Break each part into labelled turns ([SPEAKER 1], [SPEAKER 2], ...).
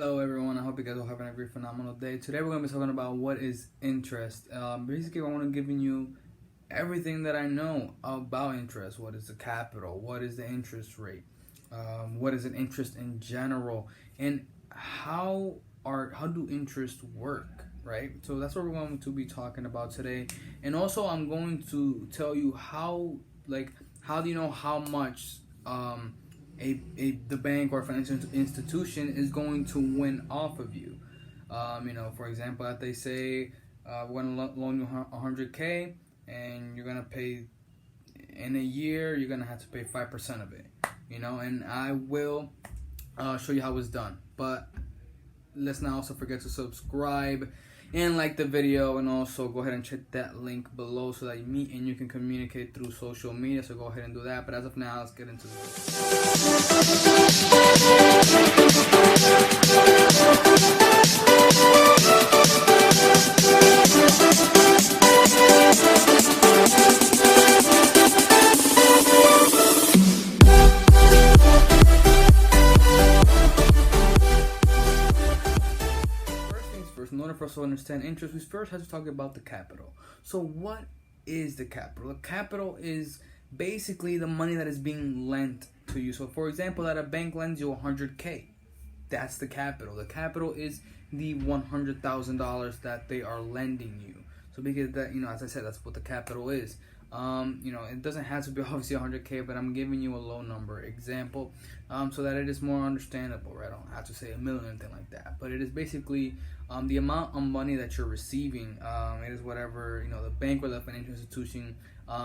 [SPEAKER 1] Hello everyone, I hope you guys are having a great phenomenal day. Today we're going to be talking about what is interest. Basically I want to give you everything that I know about interest. What is the capital? What is the interest rate? What is an interest in general? And how do interest work, right? So that's what we're going to be talking about today. And also I'm going to tell you how do you know how much the bank or financial institution is going to win off of you. For example, if they say we're going to loan you 100K and you're going to pay in a year, you're going to have to pay 5% of it. And I will show you how it's done. But let's not also forget to subscribe and like the video, and also go ahead and check that link below so that you can communicate through social media. So go ahead and do that. But as of now, let's get into this. In order for us to understand interest, we first have to talk about the capital. So what is the capital? The capital is basically the money that is being lent to you. So for example, that a bank lends you 100K, that's the capital. The capital is the $100,000 that they are lending you. So because that, as I said, that's what the capital is. It doesn't have to be obviously 100K, but I'm giving you a low number example so that it is more understandable, right? I don't have to say $1 million or anything like that, but it is basically the amount of money that you're receiving. It is whatever the bank or the financial institution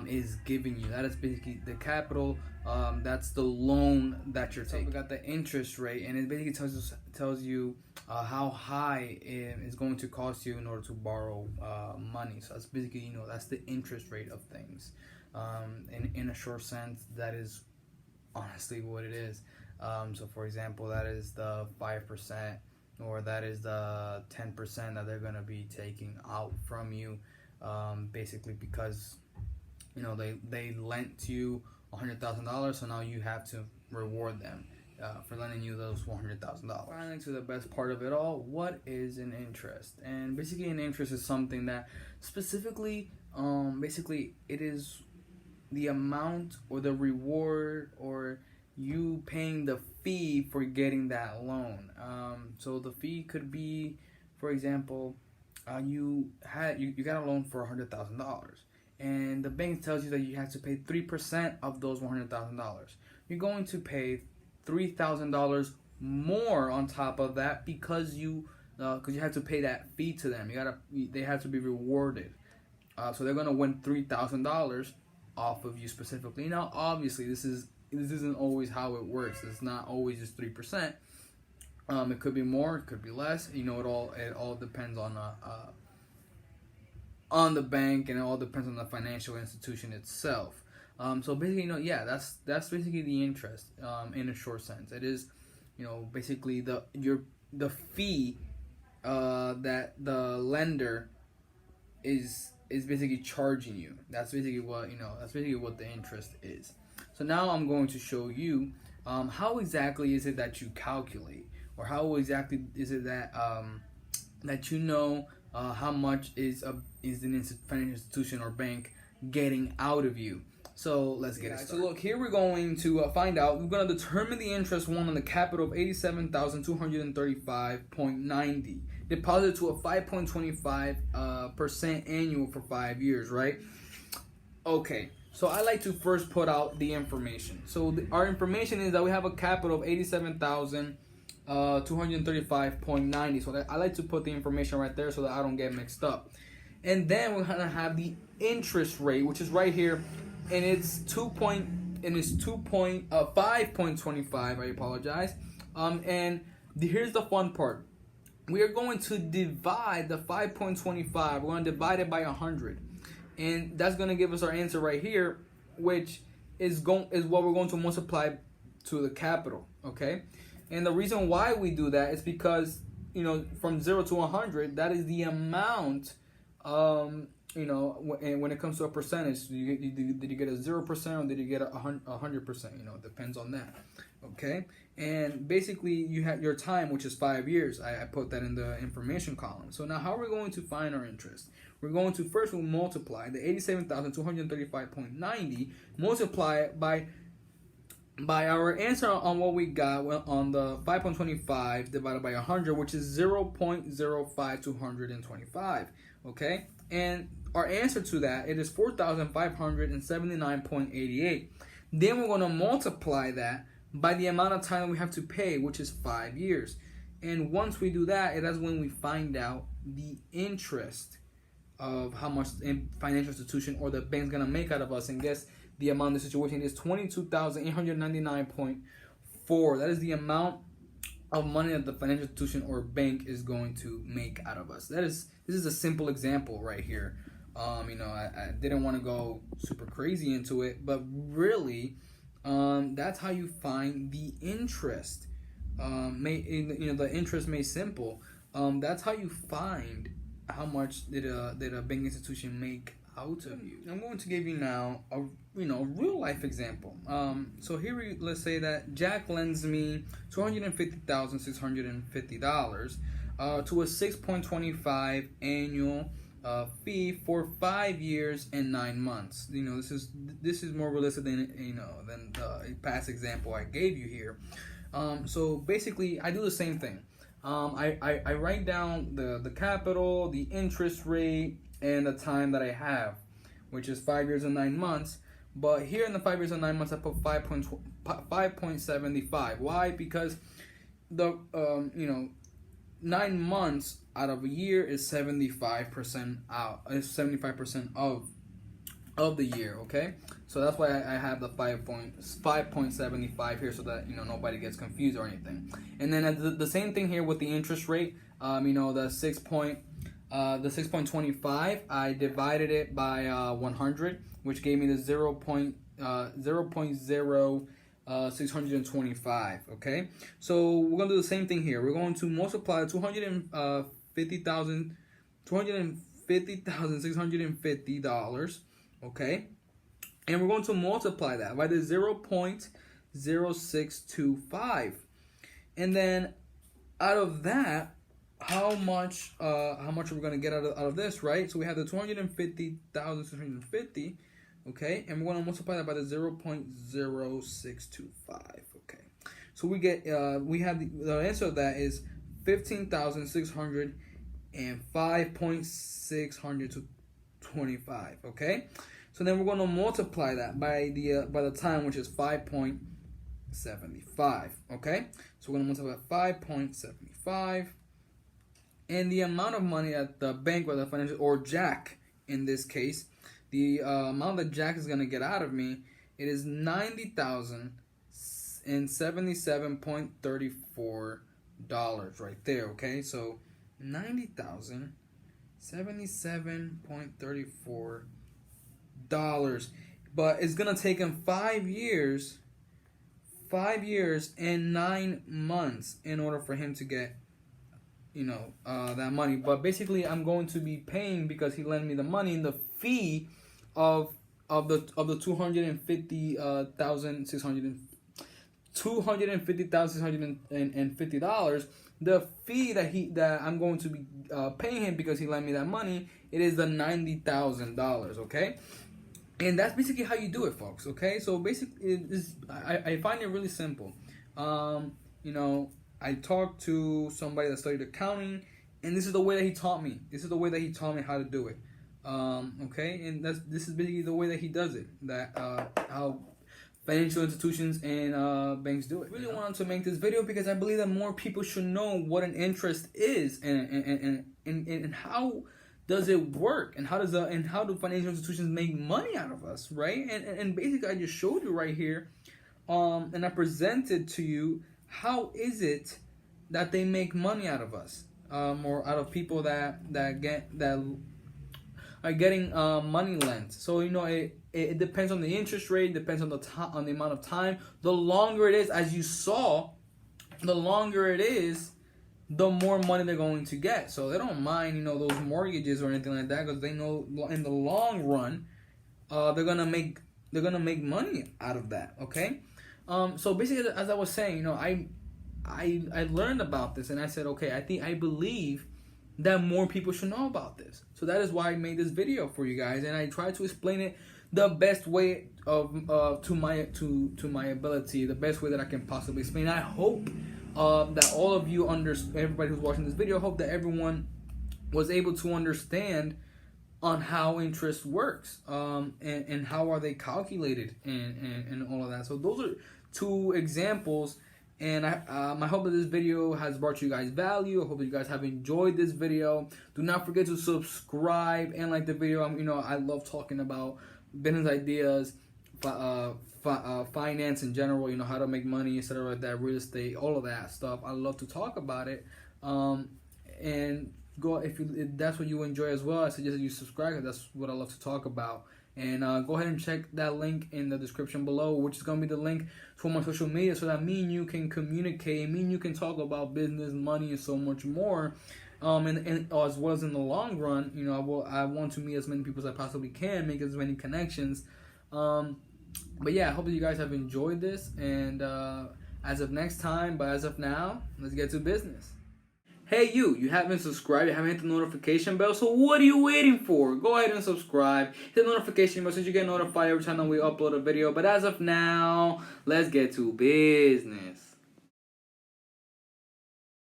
[SPEAKER 1] is giving you. That is basically the capital. That's the loan that you're taking. So we got the interest rate, and it basically tells you how high it is going to cost you in order to borrow money. So that's basically that's the interest rate of things. In a short sense, that is honestly what it is. So for example, that is the 5%, or that is the 10% that they're gonna be taking out from you, basically because they lent you $100,000, so now you have to reward them for lending you those $100,000. Finally, to the best part of it all, what is an interest? And basically, an interest is something that specifically, basically, it is the amount or the reward or you paying the fee for getting that loan. So the fee could be, for example, you got a loan for $100,000. And the bank tells you that you have to pay 3% of those $100,000. You're going to pay $3,000 more on top of that because you have to pay that fee to them. They have to be rewarded. So they're gonna win $3,000 off of you specifically. Now, obviously, this isn't always how it works. It's not always just 3%. It could be more. It could be less. It all depends on the bank, and it all depends on the financial institution itself. So basically, that's basically the interest in a short sense. It is, basically the fee that the lender is basically charging you. That's basically what the interest is. So now I'm going to show you how exactly is it that you calculate, or how exactly is it that how much is an financial institution or bank getting out of you. So let's get it started. So look, here we're going to find out. We're going to determine the interest on the capital of $87,235.90 deposited to a 5.25% annual for 5 years, right? Okay, so I like to first put out the information. So our information is that we have a capital of $87,235.90. So I like to put the information right there so that I don't get mixed up. And then we're gonna have the interest rate, which is right here, and it's 5.25. I apologize. And here's the fun part. We are going to divide the 5.25. We're going to divide it by 100, and that's going to give us our answer right here, which is what we're going to multiply to the capital. Okay, and the reason why we do that is because from 0 to 100, that is the amount and when it comes to a percentage, did you get a 0% or did you get 100%? It depends on that. Okay, and basically you have your time, which is 5 years. I put that in the information column. So now, how are we going to find our interest? We're going to first multiply the 87,235.90, multiply it by our answer on what we got on the 5.25 divided by 100, which is 0.05225. Okay, and our answer to that, it is 4,579.88. Then we're going to multiply that by the amount of time that we have to pay, which is 5 years. And once we do that, that's when we find out the interest of how much the financial institution or the bank's going to make out of us. And guess the amount of the situation is 22,899.4. That is the amount of money that the financial institution or bank is going to make out of us. This is a simple example right here. I didn't want to go super crazy into it, but really, that's how you find the interest. The interest made simple. That's how you find how much did a banking institution make out of you. I'm going to give you now a real life example. So here let's say that Jack lends me $250,650 to a 6.25 annual fee for 5 years and 9 months. This is more realistic than the past example I gave you here. So basically, I do the same thing. I write down the capital, the interest rate, and the time that I have, which is 5 years and 9 months. But here in the 5 years and 9 months, I put 5.75. Why? Because the 9 months out of a year is 75% out. It's 75% of the year. Okay, so that's why I have the 5.75 here, so that nobody gets confused or anything. And then the same thing here with the interest rate. The 6.25, I divided it by 100, which gave me the 0.0625. Okay, so we're gonna do the same thing here. We're going to multiply $250,650. Okay, and we're going to multiply that by the 0.0625, and then out of that, how much are we going to get out of this, right? So we have the 250,650, okay, and we're going to multiply that by the 0.0625, okay. So we get we have the answer of that is 15,605.625, okay. So then we're going to multiply that by the time, which is 5.75, okay. So we're going to multiply 5.75. And the amount of money at the bank or the financial, or Jack in this case, the amount that Jack is going to get out of me, it is $90,077.34 right there, okay? So $90,077.34. But it's going to take him 5 years and 9 months in order for him to get that money. But basically, I'm going to be paying, because he lent me the money, the fee of the $250,650. The fee that I'm going to be paying him because he lent me that money, it is the $90,000. Okay, and that's basically how you do it, folks. Okay, so basically, I find it really simple. I talked to somebody that studied accounting, and this is the way that he taught me. This is the way that he taught me how to do it. Okay, and this is basically the way that he does it. That how financial institutions and banks do it. I really wanted to make this video because I believe that more people should know what an interest is, and how does it work, and how do financial institutions make money out of us, right? And basically, I just showed you right here, and I presented to you. How is it that they make money out of us, or out of people that are getting money lent? So it depends on the interest rate, depends on the amount of time. The longer it is, as you saw, the longer it is, the more money they're going to get. So they don't mind, you know, those mortgages or anything like that, because they know in the long run, they're gonna make money out of that. Okay. So basically, as I was saying, you know, I learned about this, and I said, okay, I believe that more people should know about this. So that is why I made this video for you guys, and I tried to explain it the best way of to my ability, the best way that I can possibly explain. I hope that all of you everybody who's watching this video, hope that everyone was able to understand on how interest works, and how are they calculated, and all of that. So those are two examples. And I hope that this video has brought you guys value. I hope that you guys have enjoyed this video. Do not forget to subscribe and like the video. You know, I love talking about business ideas, finance in general. You know, how to make money, etc. like that, real estate, all of that stuff. I love to talk about it. And go if that's what you enjoy as well. I suggest that you subscribe, because that's what I love to talk about. And go ahead and check that link in the description below, which is going to be the link for my social media, so that me and you can communicate, me and you can talk about business, money, and so much more. And as well as in the long run, you know, I want to meet as many people as I possibly can, make as many connections. But yeah, I hope that you guys have enjoyed this. And as of next time, but as of now, let's get to business. Hey you haven't subscribed, you haven't hit the notification bell, so what are you waiting for? Go ahead and subscribe, hit the notification bell so you get notified every time that we upload a video. But as of now, let's get to business.